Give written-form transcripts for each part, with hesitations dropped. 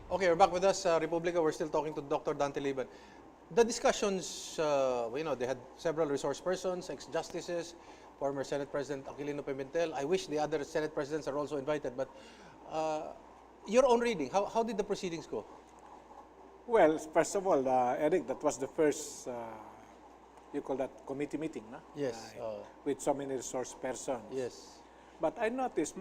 Okay, we're back with us, Republica. We're still talking to Dr. Dante Liban. The discussions, they had several resource persons, ex-justices, former Senate President Aquilino Pimentel. I wish the other Senate presidents are also invited, but your own reading, how did the proceedings go? Well, first of all, Eric, that was the first, you call that committee meeting, no? Yes. With so many resource persons. Yes. But I noticed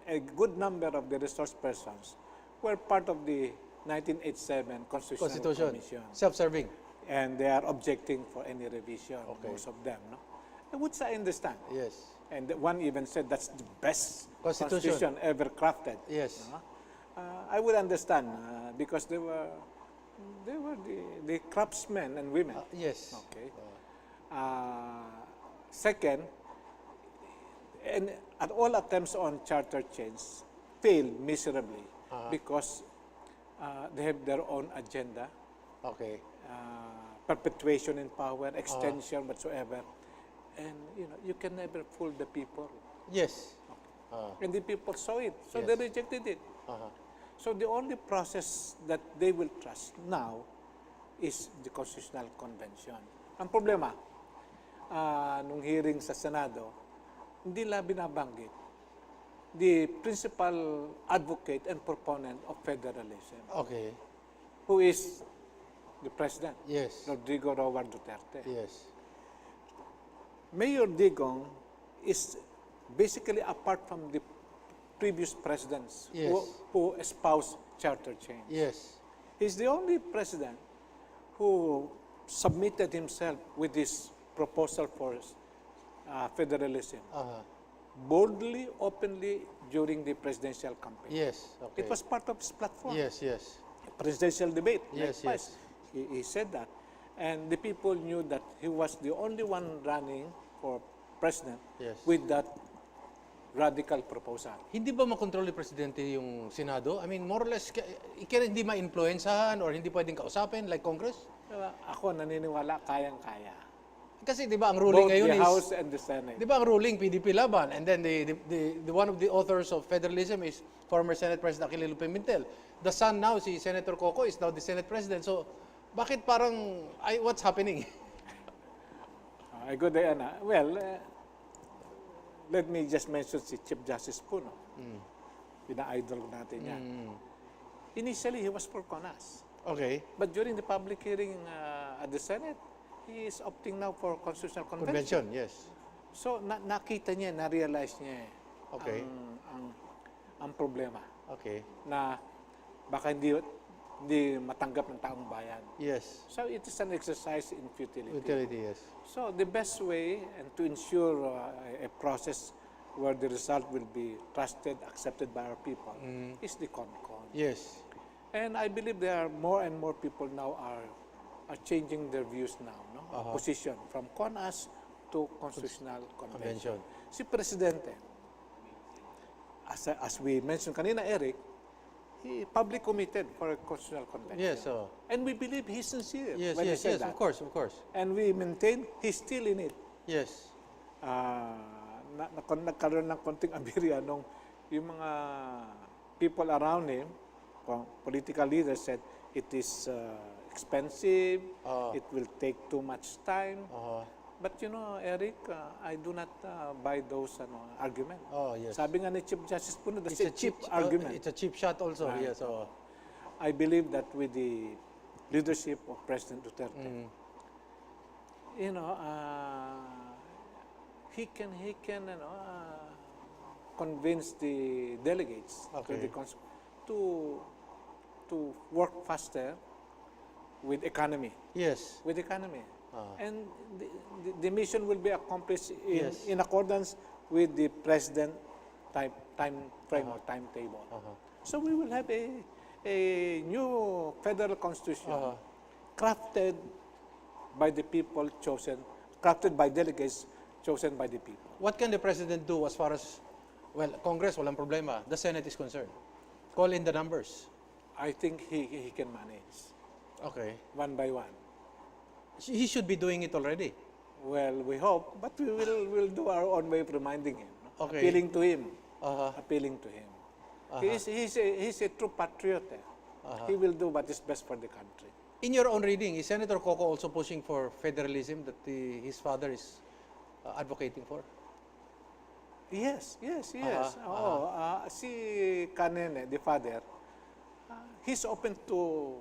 a good number of the resource persons were part of the 1987 Constitutional Commission. Self-serving. And they are objecting for any revision, most of them, no? Which I understand. Yes. And one even said that's the best Constitution. constitution ever crafted. Yes. No? I would understand because they were the craftsmen and women. Yes. Okay. Second, and at all attempts on charter change failed miserably because they have their own agenda. Okay. Perpetuation in power, extension whatsoever, and you can never fool the people. Yes. And the people saw it, so Yes. they rejected it. So the only process that they will trust now is the Constitutional Convention. Ang problema, nung hearing sa Senado, hindi la binabanggit the principal advocate and proponent of federalism, Okay. who is the President, Yes. Rodrigo Roa Duterte. Yes. Mayor Digong is basically apart from the previous presidents Yes. who espoused charter change. Yes. He's the only president who submitted himself with this proposal for federalism boldly, openly during the presidential campaign. Yes. Okay. It was part of his platform. Yes. Yes. Presidential debate. Yes, Likewise, he said that. And the people knew that he was the only one running for president Yes. with that radical proposal. Hindi ba makontrol ni Presidente yung Senado? I mean, more or less, hindi ma-influensahan or hindi pwedeng kausapin like Congress? Ako naniniwala kayang-kaya. Kasi di ba ang ruling Both ngayon the is... House and the Senate. Di ba ang ruling PDP laban? And then the one of the authors of federalism is former Senate President Aquilino Pimentel. The son now, si Senator Coco, is now the Senate President. So, bakit parang, what's happening? Good day, Ana. Well, let me just mention si Chief Justice Puno. Pina-idol natin yan. Initially, he was for CONAS. Okay. But during the public hearing at the Senate, he is opting now for Constitutional Convention, Convention. yes. So, nakita niya, na-realize niya Okay. ang problema Okay. na baka hindi matanggap ng taong bayan. Yes. So, it is an exercise in futility. Utility, yes. So, the best way and to ensure a process where the result will be trusted, accepted by our people is the CONCON. Yes. And I believe there are more and more people now are changing their views now, no? Position from CONAS to Constitutional Convention. Si Presidente, as we mentioned kanina, Eric, he publicly committed for a Constitutional Convention. Yes. And we believe he's sincere Yes, when he yes, said yes, that. of course, of course. And we maintain he's still in it. Yes. Nagkaroon ng konting aberya nung yung mga people around him, political leaders said it is expensive, it will take too much time. But Eric, I do not buy those arguments. Oh, yes. Sabi nga ni Chief Justice Puno, that's It's a cheap argument. It's a cheap shot also, Right. yes. I believe that with the leadership of President Duterte, he can convince the delegates to work faster with economy. Yes. With economy. And the mission will be accomplished in accordance with the president time frame or timetable. So we will have a new federal constitution crafted by the people chosen, crafted by delegates chosen by the people. What can the President do as far as, Congress, walang problema. The Senate is concerned. Call in the numbers. I think he can manage. Okay. One by one. He should be doing it already. Well, we hope, but we'll do our own way of reminding him, Okay. appealing to him, appealing to him. He's a true patriot. He will do what is best for the country. In your own reading, is Senator Coco also pushing for federalism that his father is advocating for? Yes. Si Kanene, the father, he's open to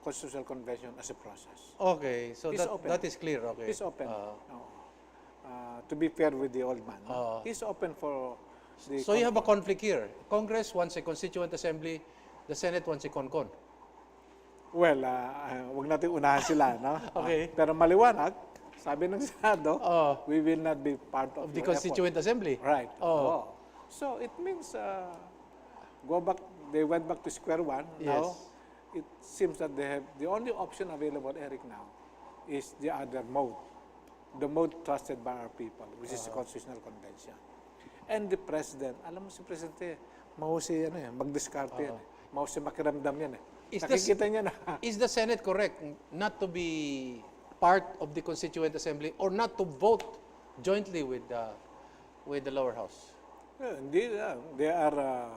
constitutional convention as a process. Okay, so He's open. that is clear. Okay. He's open. To be fair with the old man, he's open for the. So you have a conflict here. Congress wants a constituent assembly, the Senate wants a con-con. Well, wag natin unahan sila, no? Okay. Pero maliwanag, sabi ng Senado, we will not be part of The your constituent assembly. effort. Right. So it means they went back to square one. Now, it seems that they have, the only option available, Eric, now, is the other mode. The mode trusted by our people, which is the Constitutional Convention. And the President, alam mo si Presidente, mahusay mag-discarte yan. Mahusay makiramdam yan Nakikita niya na. Is the Senate correct not to be part of the Constituent Assembly or not to vote jointly with the lower house? Hindi, they are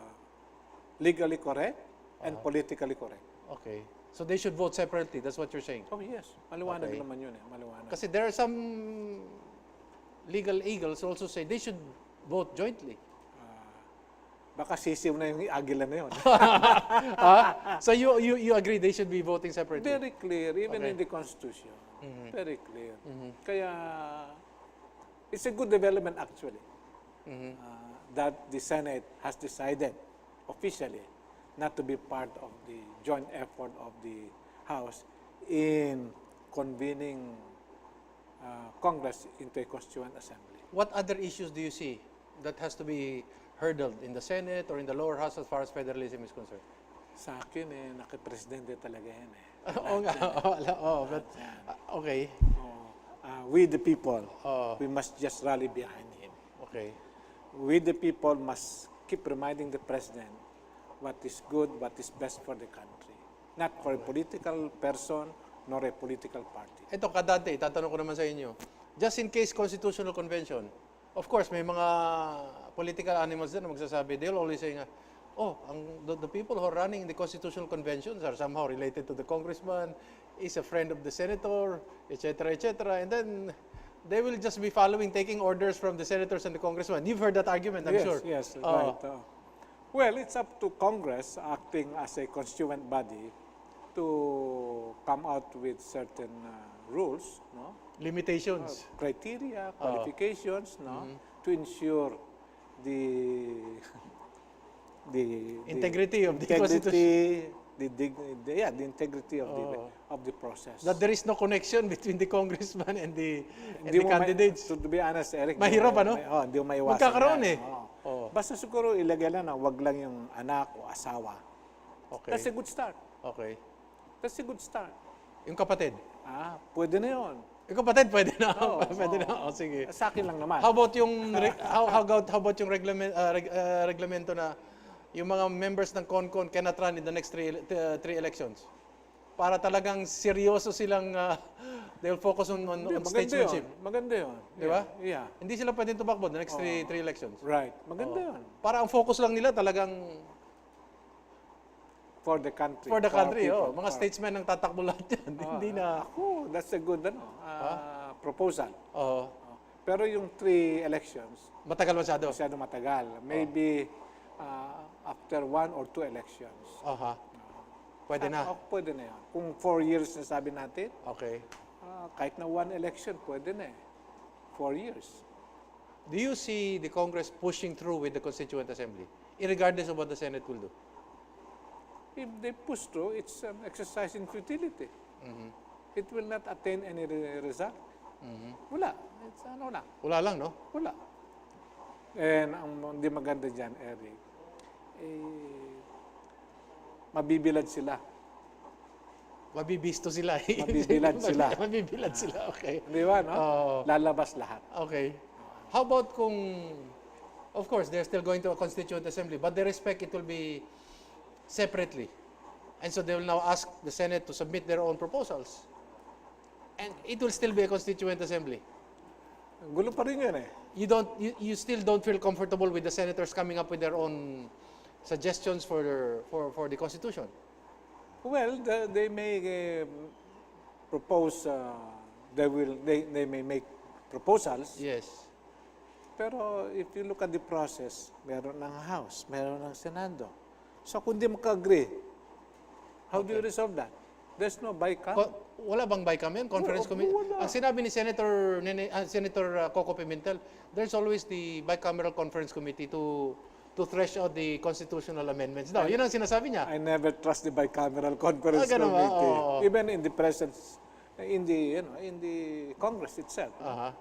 legally correct and politically correct. Okay. So they should vote separately. That's what you're saying. Oh yes, maliwanag naman yun maliwanag. Kasi there are some legal eagles also say they should vote jointly. Baka sisiw na yung agila na yun. So you agree they should be voting separately? Very clear, even in the Constitution. Very clear. Kaya, it's a good development actually, that the Senate has decided officially not to be part of the joint effort of the House in convening Congress into a Constituent Assembly. What other issues do you see that has to be hurdled in the Senate or in the lower house as far as federalism is concerned? Sa akin, naki-presidente talaga yan but, okay. We the people, we must just rally behind him. Okay. We the people must keep reminding the President what is good, what is best for the country. Not for a political person, nor a political party. Ito, kadante, tatanong ko naman sa inyo. Just in case Constitutional Convention, of course, may mga political animals din na magsasabi, they'll always say nga, the people who are running the Constitutional Conventions are somehow related to the congressman, is a friend of the senator, etc., etc., and then they will just be following, taking orders from the senators and the congressman. You've heard that argument, I'm sure. Yes, right. Well, it's up to Congress acting as a constituent body to come out with certain rules, no? Limitations. Criteria, qualifications, no? To ensure the integrity of the Constitution. The integrity of the process. That there is no connection between the congressman and the candidates. To be honest, Eric, mahirap, ano? Hindi mo maiwasan. Magkakaroon Basta siguro ilagay lang na wag lang yung anak o asawa. Okay. That's a good start. Okay. That's a good start. Yung kapatid? Pwede na yun. Yung kapatid, pwede na. Pwede na. Sige. Sa akin lang naman. How about yung how about yung reglamento na yung mga members ng CONCON cannot run in the next three elections? Para talagang seryoso silang they'll focus on statesmanship. Maganda yun. Di ba? Yeah. Hindi sila pwedeng tumakbo the next three elections. Right. Maganda yun. Para ang focus lang nila talagang for the country. For the country, mga statesmen ang tatakbo lahat yan. Hindi na. That's a good proposal. Oo. Pero yung 3 elections, Matagal masyado. masyado matagal. Maybe after 1 or 2 elections. Pwede na. Pwede na yan. Kung 4 years na sabi natin, Okay. kahit na 1 election, pwede na 4 years. Do you see the Congress pushing through with the Constituent Assembly, regardless of what the Senate will do? If they push through, it's an exercise in futility. It will not attain any result. Wala. It's lang. Wala lang, no? Wala. And ang hindi maganda dyan, Eric, mabibilad sila. Mabibisto sila. Mabibilad sila. Mabibilad sila, okay. Di ba, no? Lalabas lahat. Okay. How about kung, of course, they're still going to a Constituent Assembly, but they respect it will be separately. And so they will now ask the Senate to submit their own proposals. And it will still be a Constituent Assembly. Gulo pa rin yun You still don't feel comfortable with the senators coming up with their own suggestions for the Constitution? Well, they may propose, they may make proposals. Yes. Pero if you look at the process, meron ng House, meron ng Senado. So kung di magka-agree, how do you resolve that? There's no bycam. Wala bang BICAM yan? Conference committee? wala. Ang sinabi ni Senator Coco Pimentel, there's always the bicameral conference committee to thresh out the constitutional amendments. Daw, yun ang sinasabi niya. I never trust the bicameral conference ganun ba? committee. Oo. Even in the presence, in the Congress itself. Aha.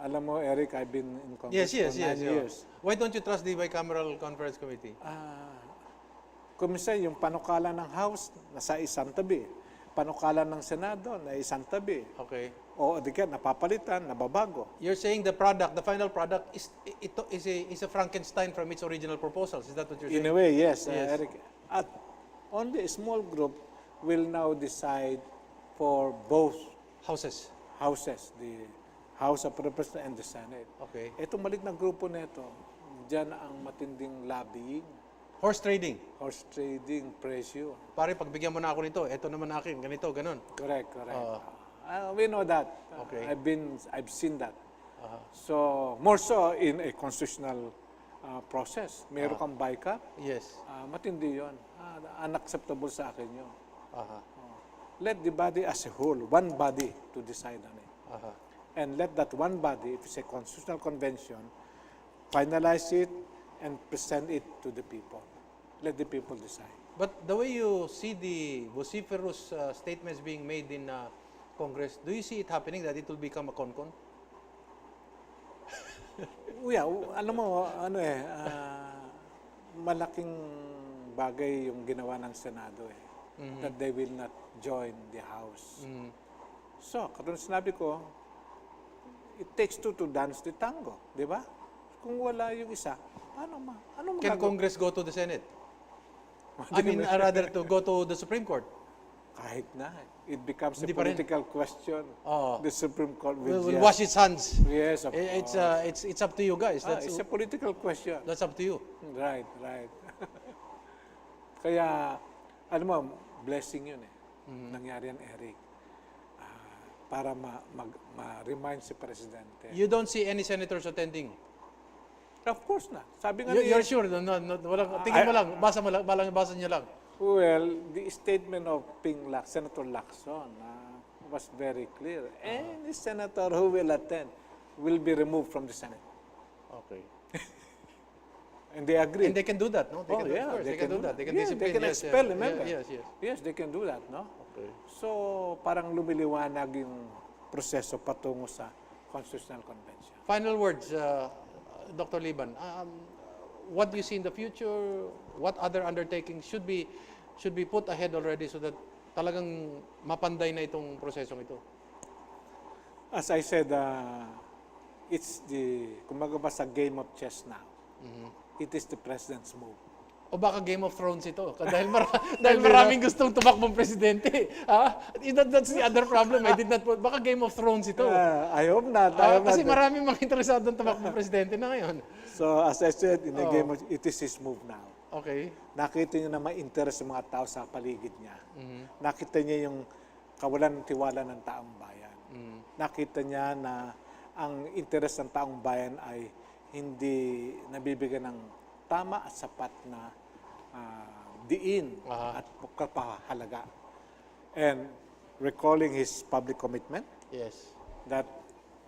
Alam mo, Eric, I've been in Yes, Congress yes, for yes. 9 years. Why don't you trust the bicameral conference committee? Kumisa, yung panukala ng House, nasa isang tabi. Panukala ng Senado, na isang tabi. Okay. O di kaya, napapalitan, nababago. You're saying the final product is a Frankenstein from its original proposals. Is that what you're saying? In a way, yes, Yes. Eric. At only a small group will now decide for both Houses. houses, the House of Representatives and the Senate. Okay. Itong maliit na grupo nito, dyan ang matinding lobbying, Horse trading. horse trading, pressure. Pare, pagbigyan mo na ako nito, eto naman akin, ganito, ganun. Correct, correct. We know that. Okay. I've seen that. So, more so in a constitutional process. Meron kang bicap, Yes. matindi yun. Unacceptable sa akin yun. Aha. Let the body as a whole, one body, to decide on it. Aha. And let that one body, if it's a constitutional convention, finalize it and present it to the people. Let the people decide. But the way you see the vociferous statements being made in Congress, do you see it happening that it will become a con-con? Yeah, alam mo, malaking bagay yung ginawa ng Senado that they will not join the House. So, katulad sinabi ko, it takes two to dance the tango, di ba? Kung wala yung isa, ano Can magagawa? Congress go to the Senate? I mean, rather to go to the Supreme Court. Kahit na, it becomes a Hindi pa rin. political question. Oo. The Supreme Court will Will wash its hands. Yes, of course. It's up to you guys. It's a political question. That's up to you. Right, right. Kaya, alam mo, blessing yun Nangyari yan, Eric. Para ma-remind si Presidente. You don't see any senators attending. Of course na. Sabi nga You're niya, sure? No, walang, tingin mo lang, basa niyo lang. well, the statement of Senator Lacson was very clear. Any senator who will attend will be removed from the Senate. Okay. And they agree. And they can do that, no? They Oh, can, yeah, of course, they can do that. They can Yeah, discipline. they can yes, expel, yes. remember? Yes, yes. Yes, they can do that, no? Okay. So, parang lumiliwanag yung proseso patungo sa Constitutional Convention. Final words, Dr. Liban. What do you see in the future? What other undertakings should be put ahead already so that talagang mapanday na itong prosesong ito? As I said, it's kumbaga ba sa game of chess now, it is the President's move. O baka Game of Thrones ito. Dahil, dahil maraming gustong tumakbong presidente. That's the other problem. I did not put. Baka Game of Thrones ito. I hope not. I hope Kasi not. maraming mga interesadong tumakbong presidente na ngayon. So, as I said, in the game of, it is his move now. Okay. Nakita niyo na may interest ng mga tao sa paligid niya. Nakita niya yung kawalan ng tiwala ng taong bayan. Nakita niya na ang interest ng taong bayan ay hindi nabibigyan ng tama at sapat na diin at kapahalaga. And recalling his public commitment Yes. that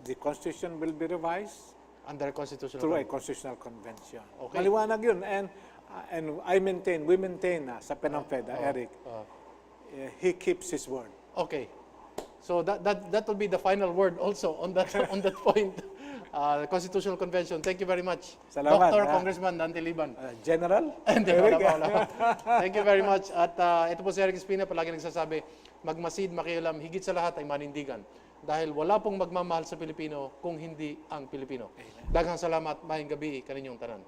the Constitution will be revised Under constitutional. through a constitutional convention. Okay. Maliwanag yun. And we maintain sa PENAMFED, Eric, he keeps his word. Okay. So that will be the final word also on that on that point. Constitutional Convention. Thank you very much. Salamat, Dr. Congressman Dante Liban. General? Hindi, wala. Thank you very much. At ito po si Eric Espina, palagi nagsasabi, magmasid, makialam, higit sa lahat ay manindigan. Dahil wala pong magmamahal sa Pilipino kung hindi ang Pilipino. Daghang salamat, mahing gabi, kaninyong tanan.